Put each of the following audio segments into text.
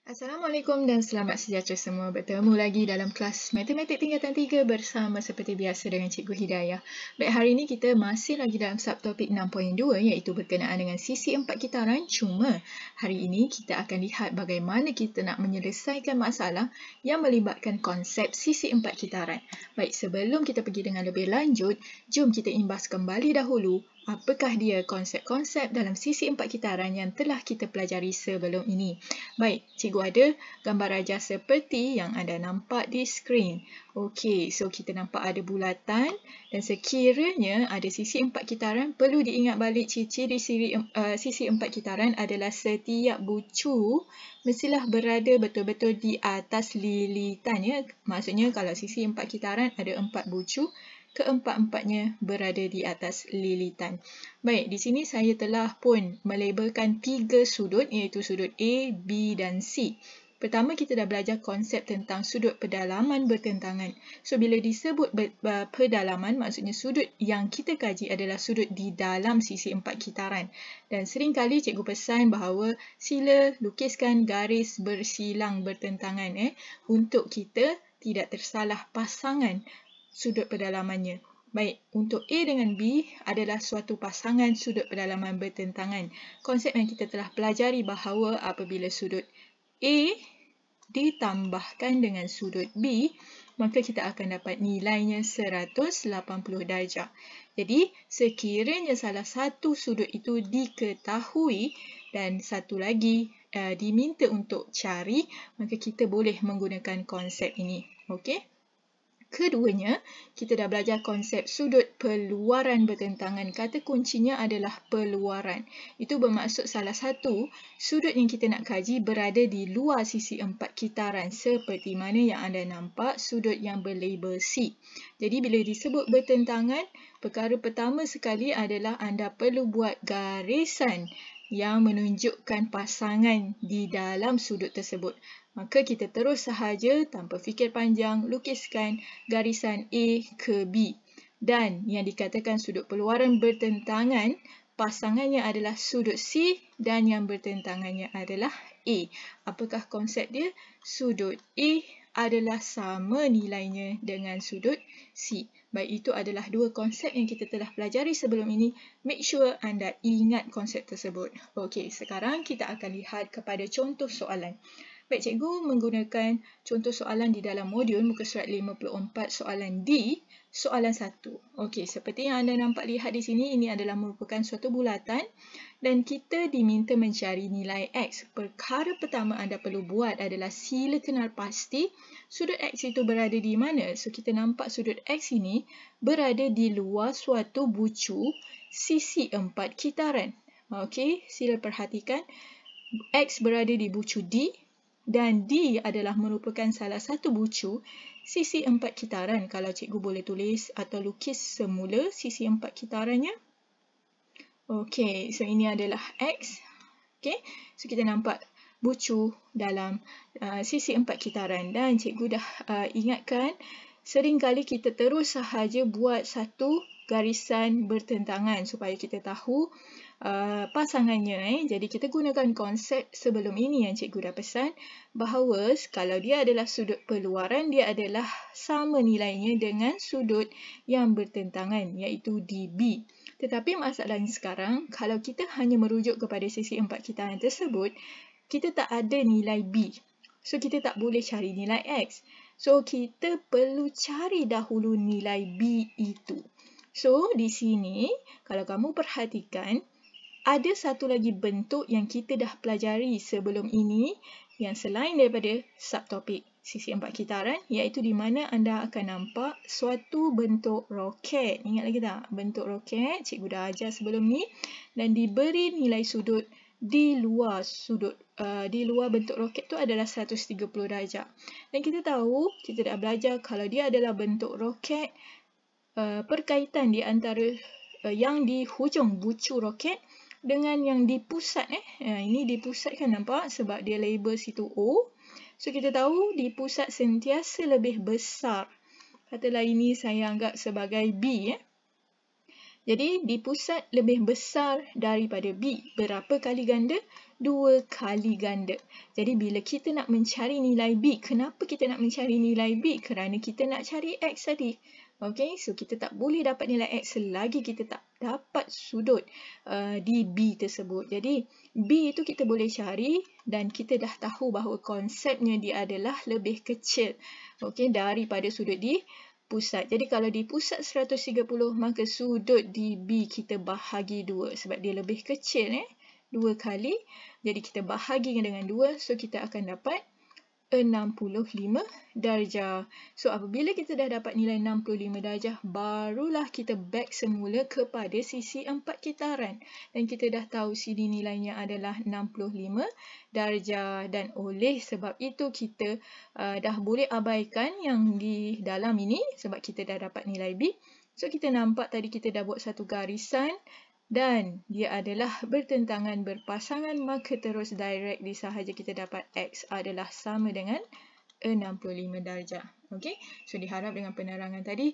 Assalamualaikum dan selamat sejahtera semua. Bertemu lagi dalam kelas Matematik Tingkatan 3 bersama seperti biasa dengan Cikgu Hidayah. Baik, hari ini kita masih lagi dalam subtopik 6.2 iaitu berkenaan dengan sisi empat kitaran. Cuma hari ini kita akan lihat bagaimana kita nak menyelesaikan masalah yang melibatkan konsep sisi empat kitaran. Baik, sebelum kita pergi dengan lebih lanjut, jom kita imbas kembali dahulu apakah dia konsep-konsep dalam sisi empat kitaran yang telah kita pelajari sebelum ini. Baik, cikgu ada gambar ajar seperti yang anda nampak di skrin. Okey, so kita nampak ada bulatan dan sekiranya ada sisi empat kitaran, perlu diingat balik ciri-ciri sisi empat kitaran adalah setiap bucu mestilah berada betul-betul di atas lilitan. Ya. Maksudnya kalau sisi empat kitaran ada 4 bucu, keempat-empatnya berada di atas lilitan. Baik, di sini saya telah pun melabelkan 3 sudut iaitu sudut A, B dan C. Pertama, kita dah belajar konsep tentang sudut pedalaman bertentangan. So, bila disebut pedalaman, maksudnya sudut yang kita kaji adalah sudut di dalam sisi empat kitaran. Dan seringkali cikgu pesan bahawa sila lukiskan garis bersilang bertentangan untuk kita tidak tersalah pasangan sudut pedalamannya. Baik, untuk A dengan B adalah suatu pasangan sudut pedalaman bertentangan. Konsep yang kita telah pelajari bahawa apabila sudut A ditambahkan dengan sudut B, maka kita akan dapat nilainya 180 darjah. Jadi, sekiranya salah satu sudut itu diketahui dan satu lagi diminta untuk cari, maka kita boleh menggunakan konsep ini. Okey? Keduanya, kita dah belajar konsep sudut peluaran bertentangan. Kata kuncinya adalah peluaran. Itu bermaksud salah satu sudut yang kita nak kaji berada di luar sisi empat kitaran seperti mana yang anda nampak sudut yang berlabel C. Jadi bila disebut bertentangan, perkara pertama sekali adalah anda perlu buat garisan yang menunjukkan pasangan di dalam sudut tersebut. Maka kita terus sahaja tanpa fikir panjang lukiskan garisan A ke B. Dan yang dikatakan sudut peluaran bertentangan, pasangannya adalah sudut C dan yang bertentangannya adalah A. Apakah konsep dia? Sudut A adalah sama nilainya dengan sudut C. Baik, itu adalah dua konsep yang kita telah pelajari sebelum ini. Make sure anda ingat konsep tersebut. Okey, sekarang kita akan lihat kepada contoh soalan. Baik, cikgu menggunakan contoh soalan di dalam modul muka surat 54 soalan D, soalan 1. Okey, seperti yang anda nampak lihat di sini, ini adalah merupakan suatu bulatan dan kita diminta mencari nilai X. Perkara pertama anda perlu buat adalah sila kenal pasti sudut X itu berada di mana. So, kita nampak sudut X ini berada di luar suatu bucu sisi empat kitaran. Okey, sila perhatikan X berada di bucu D dan D adalah merupakan salah satu bucu sisi empat kitaran. Kalau cikgu boleh tulis atau lukis semula sisi empat kitarannya. Okey, so ini adalah X. Okey, so kita nampak bucu dalam sisi empat kitaran dan cikgu dah ingatkan seringkali kita terus sahaja buat satu garisan bertentangan supaya kita tahu pasangannya. Jadi kita gunakan konsep sebelum ini yang cikgu dah pesan bahawa kalau dia adalah sudut peluaran, dia adalah sama nilainya dengan sudut yang bertentangan iaitu DB. Tetapi masalahnya sekarang, kalau kita hanya merujuk kepada sisi empat kitaran tersebut, kita tak ada nilai B. So kita tak boleh cari nilai X. So kita perlu cari dahulu nilai B itu. So di sini, kalau kamu perhatikan, ada satu lagi bentuk yang kita dah pelajari sebelum ini yang selain daripada subtopik sisi empat kitaran, iaitu di mana anda akan nampak suatu bentuk roket. Ingat lagi tak? Bentuk roket, cikgu dah ajar sebelum ni dan diberi nilai sudut di luar bentuk roket tu adalah 130 darjah. Dan kita tahu, kita dah belajar kalau dia adalah bentuk roket, perkaitan di antara yang di hujung bucu roket dengan yang di pusat. Ini di pusat kan nampak sebab dia label situ O. So kita tahu di pusat sentiasa lebih besar. Katalah ini saya anggap sebagai B. Jadi di pusat lebih besar daripada B. Berapa kali ganda? 2 kali ganda. Jadi bila kita nak mencari nilai B, kenapa kita nak mencari nilai B? Kerana kita nak cari X tadi. Okey, so kita tak boleh dapat nilai X selagi kita tak dapat sudut di B tersebut. Jadi B itu kita boleh cari dan kita dah tahu bahawa konsepnya dia adalah lebih kecil, okey, daripada sudut di pusat. Jadi kalau di pusat 130, maka sudut di B kita bahagi 2 sebab dia lebih kecil, 2 kali. Jadi kita bahagi dengan 2, so kita akan dapat 65 darjah. So apabila kita dah dapat nilai 65 darjah, barulah kita back semula kepada sisi 4 kitaran. Dan kita dah tahu sini nilainya adalah 65 darjah. Dan oleh sebab itu kita dah boleh abaikan yang di dalam ini sebab kita dah dapat nilai B. So kita nampak tadi kita dah buat satu garisan dan dia adalah bertentangan berpasangan, maka terus direct di sahaja kita dapat X adalah sama dengan 65 darjah. Okey, so diharap dengan penerangan tadi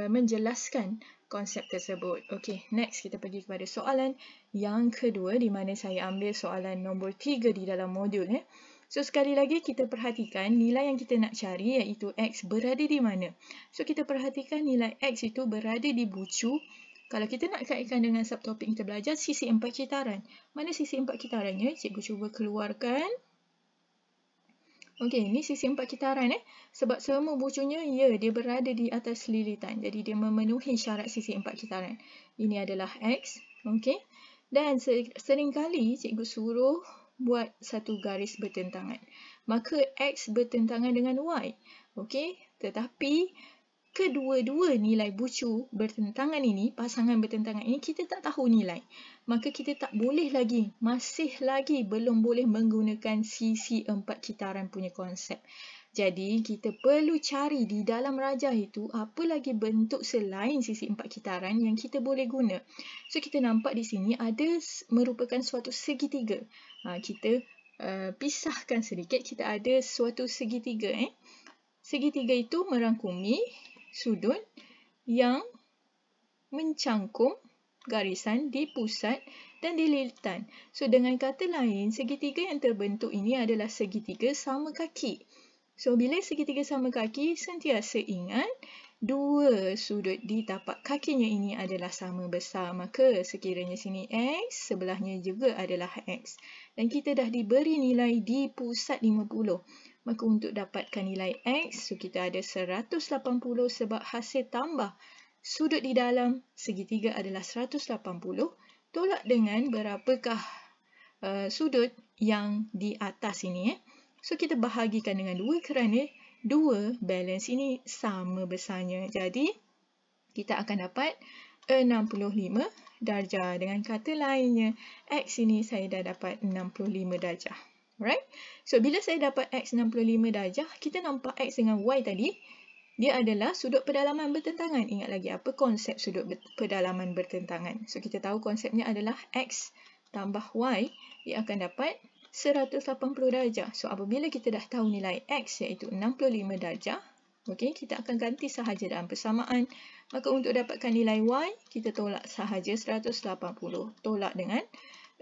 menjelaskan konsep tersebut. Okey, next kita pergi kepada soalan yang kedua di mana saya ambil soalan nombor 3 di dalam modul. So sekali lagi kita perhatikan nilai yang kita nak cari iaitu X berada di mana. So kita perhatikan nilai X itu berada di bucu. Kalau kita nak kaitkan dengan subtopik kita belajar sisi 4 kitaran. Mana sisi 4 kitarannya? Cikgu cuba keluarkan. Okey, ini sisi 4 kitaran. Sebab semua bucunya, dia berada di atas lilitan. Jadi dia memenuhi syarat sisi 4 kitaran. Ini adalah X. Okey. Dan seringkali cikgu suruh buat satu garis bertentangan. Maka X bertentangan dengan Y. Okey. Tetapi kedua-dua nilai bucu bertentangan ini, pasangan bertentangan ini, kita tak tahu nilai. Maka kita tak boleh lagi, masih lagi belum boleh menggunakan sisi 4 kitaran punya konsep. Jadi, kita perlu cari di dalam rajah itu apa lagi bentuk selain sisi 4 kitaran yang kita boleh guna. So, kita nampak di sini ada merupakan suatu segitiga. Kita pisahkan sedikit, kita ada suatu segitiga. Segitiga itu merangkumi sudut yang mencangkum garisan di pusat dan di lilitan. So, dengan kata lain, segitiga yang terbentuk ini adalah segitiga sama kaki. So, bila segitiga sama kaki, sentiasa ingat dua sudut di tapak kakinya ini adalah sama besar. Maka sekiranya sini X, sebelahnya juga adalah X. Dan kita dah diberi nilai di pusat 50. Maka untuk dapatkan nilai X, so kita ada 180 sebab hasil tambah sudut di dalam segitiga adalah 180. Tolak dengan berapakah sudut yang di atas ini. So kita bahagikan dengan 2 kerana 2 balance ini sama besarnya. Jadi kita akan dapat 65 darjah. Dengan kata lainnya, X ini saya dah dapat 65 darjah. Alright. So, bila saya dapat X 65 darjah, kita nampak X dengan Y tadi, dia adalah sudut pedalaman bertentangan. Ingat lagi apa konsep sudut pedalaman bertentangan. So, kita tahu konsepnya adalah X tambah Y, dia akan dapat 180 darjah. So, apabila kita dah tahu nilai X iaitu 65 darjah, okay, kita akan ganti sahaja dalam persamaan. Maka untuk dapatkan nilai Y, kita tolak sahaja 180. Tolak dengan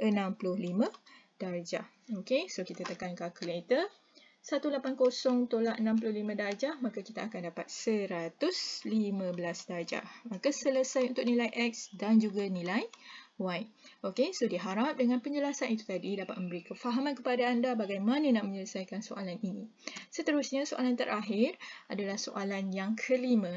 65 darjah. Okey, so kita tekan kalkulator. 180 tolak 65 darjah, maka kita akan dapat 115 darjah. Maka selesai untuk nilai X dan juga nilai Y. Okey, so diharap dengan penjelasan itu tadi dapat memberi kefahaman kepada anda bagaimana nak menyelesaikan soalan ini. Seterusnya, soalan terakhir adalah soalan yang kelima.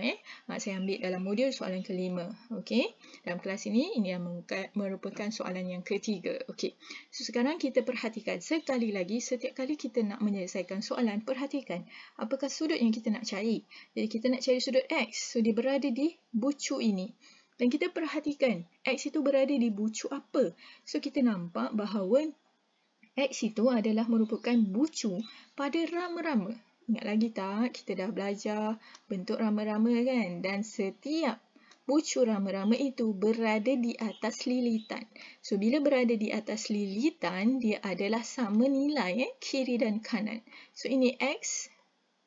Saya ambil dalam modul soalan kelima. Okey, dalam kelas ini yang merupakan soalan yang ketiga. Okey, so sekarang kita perhatikan sekali lagi, setiap kali kita nak menyelesaikan soalan, perhatikan apakah sudut yang kita nak cari. Jadi kita nak cari sudut X, so dia berada di bucu ini. Dan kita perhatikan, X itu berada di bucu apa? So, kita nampak bahawa X itu adalah merupakan bucu pada rama-rama. Ingat lagi tak? Kita dah belajar bentuk rama-rama kan? Dan setiap bucu rama-rama itu berada di atas lilitan. So, bila berada di atas lilitan, dia adalah sama nilai kiri dan kanan. So, ini X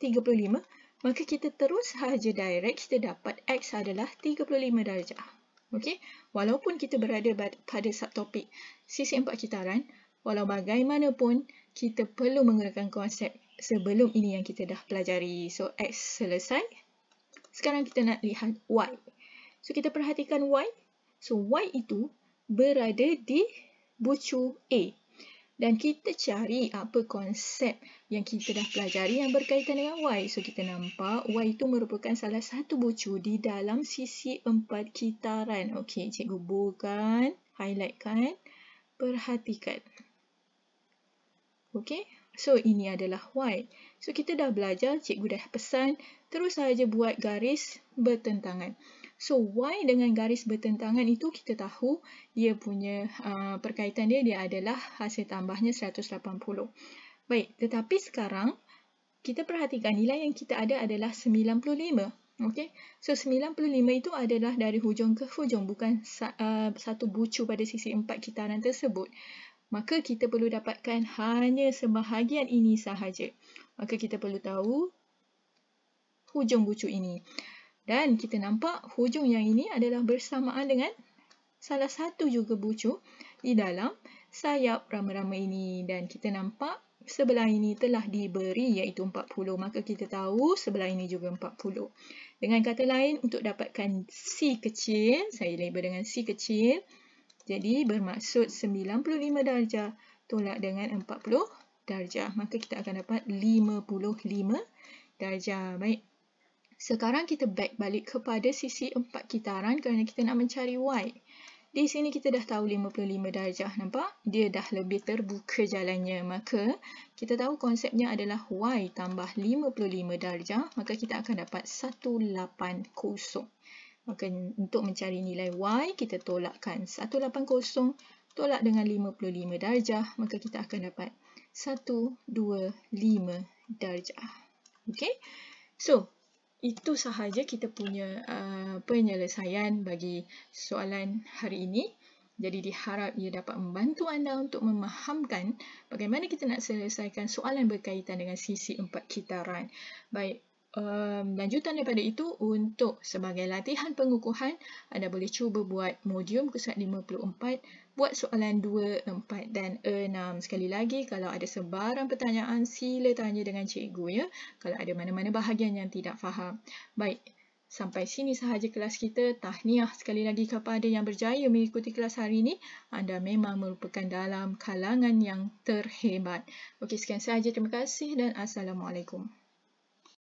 35. Maka kita terus sahaja direct, kita dapat X adalah 35 darjah. Okey, walaupun kita berada pada subtopik sisi 4 kitaran, walau bagaimanapun kita perlu menggunakan konsep sebelum ini yang kita dah pelajari. So X selesai. Sekarang kita nak lihat Y. So kita perhatikan Y. So Y itu berada di bucu A. Dan kita cari apa konsep yang kita dah pelajari yang berkaitan dengan Y. So kita nampak Y itu merupakan salah satu bucu di dalam sisi 4 kitaran. Okey, cikgu boldkan, highlightkan, perhatikan. Okey, so ini adalah Y. So kita dah belajar, cikgu dah pesan, terus saja buat garis bertentangan. So Y dengan garis bertentangan itu kita tahu dia punya perkaitan dia adalah hasil tambahnya 180. Baik, tetapi sekarang kita perhatikan nilai yang kita ada adalah 95. Okey, so 95 itu adalah dari hujung ke hujung, bukan satu bucu pada sisi 4 kitaran tersebut. Maka kita perlu dapatkan hanya sebahagian ini sahaja. Maka kita perlu tahu hujung bucu ini. Dan kita nampak hujung yang ini adalah bersamaan dengan salah satu juga bucu di dalam sayap rama-rama ini. Dan kita nampak sebelah ini telah diberi iaitu 40. Maka kita tahu sebelah ini juga 40. Dengan kata lain, untuk dapatkan C kecil, saya label dengan C kecil. Jadi bermaksud 95 darjah tolak dengan 40 darjah. Maka kita akan dapat 55 darjah. Baik. Sekarang kita back balik kepada sisi 4 kitaran kerana kita nak mencari Y. Di sini kita dah tahu 55 darjah. Nampak? Dia dah lebih terbuka jalannya. Maka kita tahu konsepnya adalah Y tambah 55 darjah. Maka kita akan dapat 180. Maka untuk mencari nilai Y, kita tolakkan 180 tolak dengan 55 darjah. Maka kita akan dapat 125 darjah. Okey? So, itu sahaja kita punya penyelesaian bagi soalan hari ini. Jadi diharap ia dapat membantu anda untuk memahamkan bagaimana kita nak selesaikan soalan berkaitan dengan sisi 4 kitaran. Baik, lanjutan daripada itu, untuk sebagai latihan pengukuhan, anda boleh cuba buat modium Kusat 54, buat soalan 2, 4 dan 6. Sekali lagi, kalau ada sebarang pertanyaan, sila tanya dengan cikgu ya. Kalau ada mana-mana bahagian yang tidak faham. Baik, sampai sini sahaja kelas kita. Tahniah sekali lagi kepada yang berjaya mengikuti kelas hari ini. Anda memang merupakan dalam kalangan yang terhebat. Okey, sekian sahaja. Terima kasih dan Assalamualaikum.